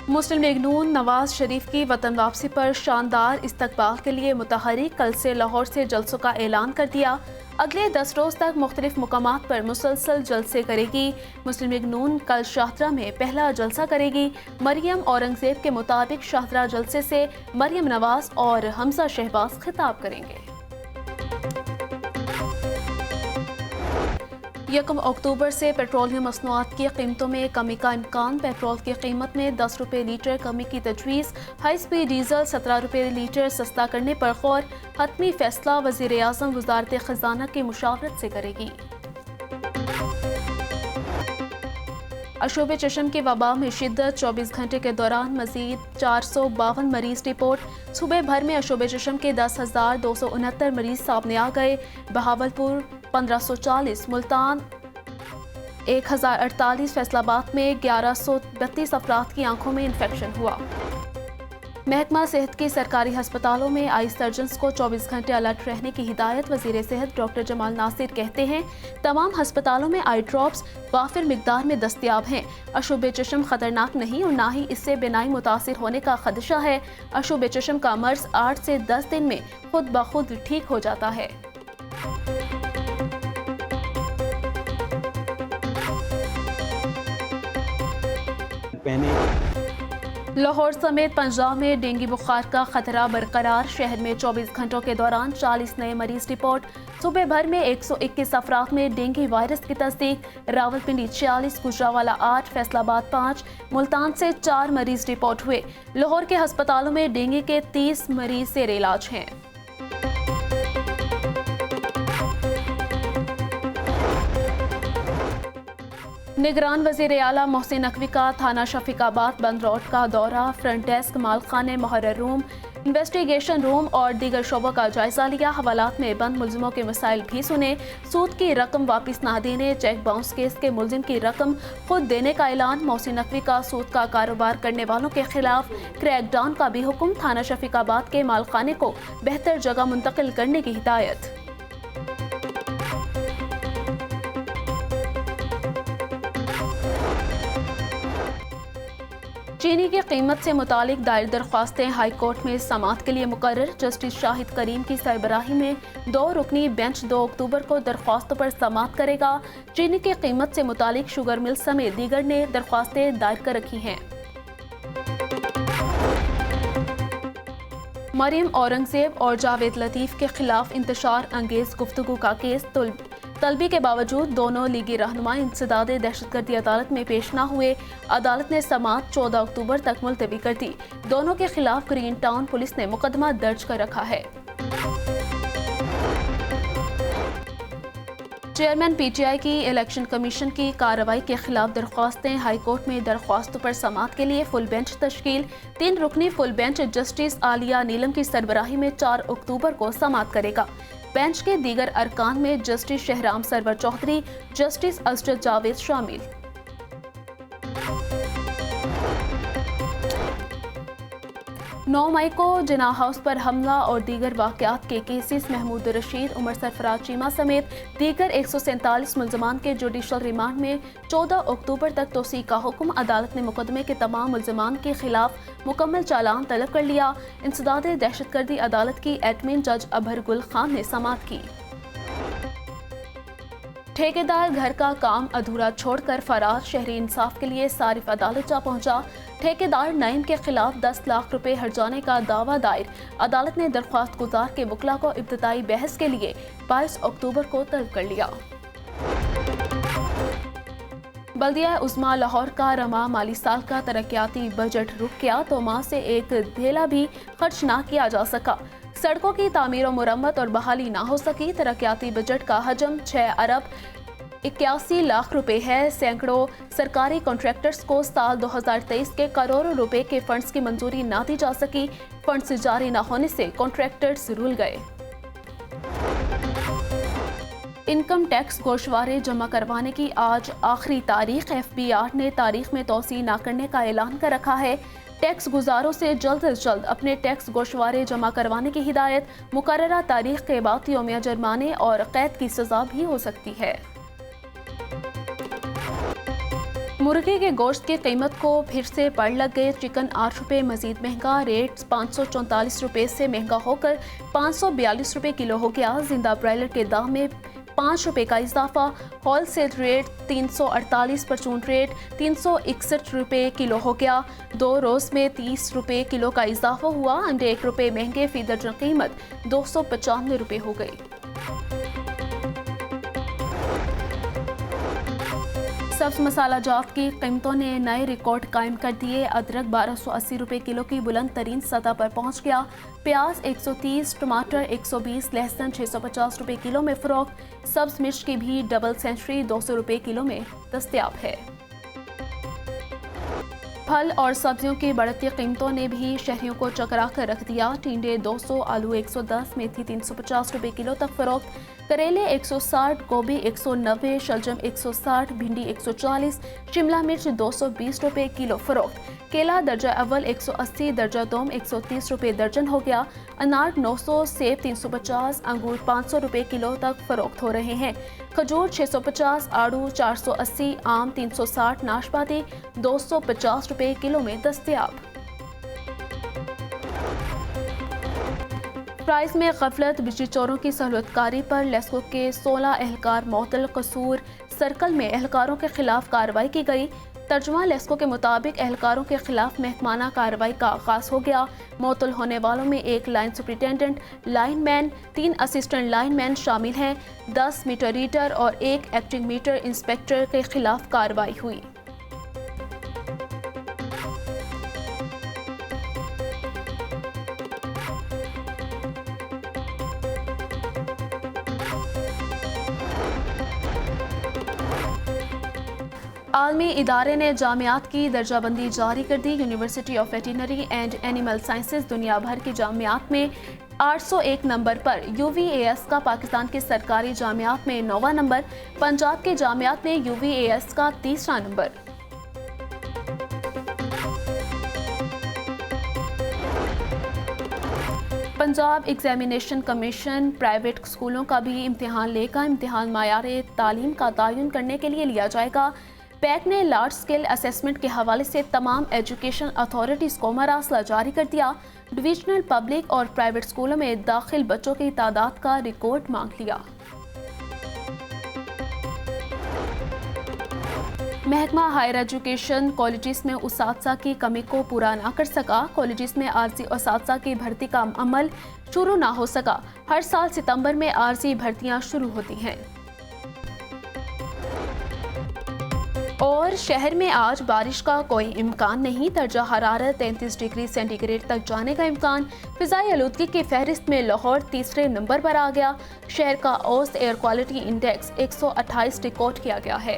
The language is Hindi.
मुस्लिम लीग नून नवाज शरीफ की वतन वापसी पर शानदार इस्तकबाल के लिए मुतहरिक कल से लाहौर से जलसों का ऐलान कर दिया। अगले 10 रोज तक मुख्तलिफ मुकामात पर मुसलसल जलसे करेगी। मुस्लिम लीग नून कल शाहदरा में पहला जलसा करेगी। मरियम औरंगजेब के मुताबिक शाहदरा जलसे से मरियम नवाज और हमजा शहबाज खिताब करेंगे। 1 अक्टूबर से पेट्रोलियम मसनूआत की कीमतों में कमी का इम्कान। पेट्रोल की कीमत में 10 रुपये लीटर कमी की तजवीज़। हाई स्पीड डीजल 17 रुपये लीटर सस्ता करने पर गौर। हतमी फैसला वज़ीर आज़म वज़ारत ख़ज़ाना की मुशावरत से करेगी। अशूब चशम की वबा में शिद्दत। 24 घंटे के दौरान मजीद 452 मरीज रिपोर्ट। सूबे भर में अशूब चशम के 10,269 मरीज सामने आ गए। बहावलपुर 1540, मुल्तान 1048, फैसलाबाद में 1132 अफराद की आंखों में इन्फेक्शन हुआ। महकमा सेहत की सरकारी हस्पतालों में आई सर्जन्स को 24 घंटे अलर्ट रहने की हिदायत। वजीर सेहत डॉक्टर जमाल नासिर कहते हैं तमाम हस्पतालों में आई ड्रॉप्स वाफिर मिकदार में दस्तयाब हैं। अशूब चशम खतरनाक नहीं और ना ही इससे बिनाई मुतासिर होने का खदशा है। अशूब चशम का मर्ज 8 से 10 दिन में खुद ब खुद ठीक हो जाता है। लाहौर समेत पंजाब में डेंगू बुखार का खतरा बरकरार। शहर में 24 घंटों के दौरान 40 नए मरीज रिपोर्ट। सूबे भर में 121 अफराद में डेंगू वायरस की तस्दीक। रावलपिंडी 46, गुजरावाला 8, फैसलाबाद 5, मुल्तान से 4 मरीज रिपोर्ट हुए। लाहौर के अस्पतालों में डेंगू के 30 मरीज जेर इलाज हैं। निगरान वज़ीर आला मोहसिन नकवी का थाना शफीकाबाद बंद रोड का दौरा। फ्रंट डेस्क, मालखाने, मुहर्रर रूम, इन्वेस्टिगेशन रूम और दीगर शोबों का जायजा लिया। हवालात में बंद मुलजिमों के मसाइल भी सुने। सूद की रकम वापस ना देने, चेक बाउंस केस के मुलजिम की रकम खुद देने का ऐलान। मोहसिन नकवी का सूद का कारोबार करने वालों के खिलाफ क्रैकडाउन का भी हुक्म। थाना शफीकाबाद के मालखाने को बेहतर जगह मुंतकिल करने की हिदायत। चीनी की कीमत से मुतालिक दायर दरख्वास्तें हाई कोर्ट में समाअत के लिए मुकर्रर। जस्टिस शाहिद करीम की सरबराही में 2 रुकनी बेंच 2 अक्टूबर को दरख्वास्तों पर समाअत करेगा। चीनी की कीमत से मुतालिक शुगर मिल समेत दीगर ने दरख्वास्तें दायर कर रखी हैं। मरियम औरंगजेब और जावेद लतीफ़ के खिलाफ इंतशार अंगेज गुफ्तगू का केस तलबी के बावजूद दोनों लीगी रहनुमा इंसदाद दहशतगर्दी अदालत में पेश न हुए। अदालत ने समाअत 14 अक्टूबर तक मुलतवी कर दी। दोनों के खिलाफ ग्रीन टाउन पुलिस ने मुकदमा दर्ज कर रखा है। चेयरमैन पीटीआई की इलेक्शन कमीशन की कार्रवाई के खिलाफ दरख्वास्तें। हाई कोर्ट में दरख्वास्तों पर समाअत के लिए फुल बेंच तश्कील। 3 रुकनी full bench justice Aalia Neelum की सरबराही में 4 अक्टूबर को समाअत करेगा। बेंच के दीगर अरकान में जस्टिस शहराम सरवर चौधरी, जस्टिस असजद जावेद शामिल। नौ मई को जिना हाउस पर हमला और दीगर वाक़यात के केसेस। महमूद रशीद, उमर सरफराज चीमा समेत दीगर 147 मुल्ज़मान के जुडिशल रिमांड में 14 अक्टूबर तक तोसी का हुक्म। अदालत ने मुकदमे के तमाम मुल्ज़मान के खिलाफ मुकम्मल चालान तलब कर लिया। इंसदाद दहशतगर्दी अदालत की एडमिन जज अबहर गुल खान ने समाअत की। ठेकेदार घर का काम अधूरा छोड़कर फरार। शहरी इंसाफ के लिए सारिफ अदालत जा पहुंचा। ठेकेदार नईम के खिलाफ 10 लाख रुपए हर्जाने का दावा दायर। अदालत ने दरख्वास्त गुजार के वकला को इब्तिदाई बहस के लिए 22 अक्टूबर को तलब कर लिया। बल्दिया उस्मा लाहौर का रमा माली साल का तरक्याती बजट रुक गया तो माह से एक धेला भी खर्च ना किया जा सका। सड़कों की तामीर और मुरम्मत और बहाली ना हो सकी। तरक्याती बजट का हजम 6 अरब 81 लाख रुपए है। सैकड़ों सरकारी कॉन्ट्रैक्टर्स को साल 2023 के करोड़ों रुपए के फंड्स की मंजूरी ना दी जा सकी। फंड्स जारी न होने से कॉन्ट्रैक्टर्स रुल गए। इनकम टैक्स गोशवारे जमा करवाने की आज आखिरी तारीख। FBR ने तारीख में तोसी ना करने का ऐलान कर रखा है। टैक्स गुजारों से जल्द से जल्द अपने टैक्स गोशवारे जमा करवाने की हिदायत। मुकर्ररा तारीख के बाद यौमिया जुर्माने और कैद की सजा भी हो सकती है। मुर्गे के गोश्त की कीमत को फिर से पड़ लग गए। चिकन 8 रुपये मजीद महंगा, रेट 544 रुपये से महंगा होकर 542 रुपये किलो हो गया। जिंदा ब्रायलर के दाम में 5 रुपये का इजाफा, होलसेल रेट 348, परचून रेट 361 रुपये किलो हो गया। 2 रोज़ में 30 रुपये किलो का इजाफा हुआ। अंडे 1 रुपये महंगे, फी दर्जन कीमत 295 रुपये हो गई। सब्ज मसाला जात की कीमतों ने नए रिकॉर्ड कायम कर दिए। अदरक 1280 रुपये किलो की बुलंद तरीन सतह पर पहुंच गया। प्याज 130, टमाटर 120, लहसुन 650 रुपये किलो में फरोख्त। सब्ज मिर्च की भी डबल सेंचुरी 200 रुपये किलो में दस्तयाब है। फल और सब्जियों की बढ़ती कीमतों ने भी शहरियों को चकरा कर रख दिया। टिंडे 200, आलू 110, मेथी 350 रुपये किलो तक फरोख्त। करेले 160, गोभी 190, शलजम 160, भिंडी 140, शिमला मिर्च 220 रुपये किलो फरोख्त। केला दर्जा अव्वल 180, दर्जा दोम 130 रुपये दर्जन हो गया। अनार 900, सेब 350, अंगूर 500 रुपये किलो तक फरोख्त हो रहे हैं। खजूर 650, आड़ू 480, आम 360, नाशपाती 250 रुपये किलो में दस्तयाब। प्राइस में गफलत, बिजली चोरों की सहूलतकारी पर लेस्को के 16 एहलकार मुअत्तल। कसूर सर्कल में एहलकारों के खिलाफ कार्रवाई की गई। तर्जुमा लेस्को के मुताबिक एहलकारों के खिलाफ महकमाना कार्रवाई का आगाज हो गया। मुअत्तल होने वालों में 1 line superintendent, lineman, 3 assistant lineman शामिल हैं। 10 मीटर रीडर और 1 एक्टिंग मीटर इंस्पेक्टर के खिलाफ कार्रवाई हुई। आलमी इदारे ने जामियात की दर्जाबंदी जारी कर दी। University of Veterinary and Animal Sciences दुनिया भर की जामियात में 801 नंबर पर, UVAS का पाकिस्तान के सरकारी जामियात में 9वां नंबर, पंजाब के जामियात में UVAS का 3रा नंबर। पंजाब एग्जामिनेशन कमीशन प्राइवेट स्कूलों का भी इम्तिहान लेगा। इम्तिहान मायारे तालीम का तयन करने के लिए लिया जाएगा। पैक ने लार्ज स्केल असेसमेंट के हवाले से तमाम एजुकेशन अथॉरिटीज़ को मरासला जारी कर दिया। डिविजनल पब्लिक और प्राइवेट स्कूलों में दाखिल बच्चों की तादाद का रिकॉर्ड मांग लिया। महकमा हायर एजुकेशन कॉलेजेस में उसात्ज़ा की कमी को पूरा ना कर सका। कॉलेजेस में आर्जी उसात्ज़ा की भर्ती का अमल शुरू ना हो सका। हर साल सितंबर में आर्जी भर्तियां शुरू होती हैं। और शहर में आज बारिश का कोई इम्कान नहीं। दर्जा हरारत 33 डिग्री सेंटीग्रेड तक जाने का इम्कान। फिजाई आलूदगी की फहरिस्त में लाहौर 3रे नंबर पर आ गया। शहर का औसत एयर क्वालिटी इंडेक्स 128 रिकॉर्ड किया गया है।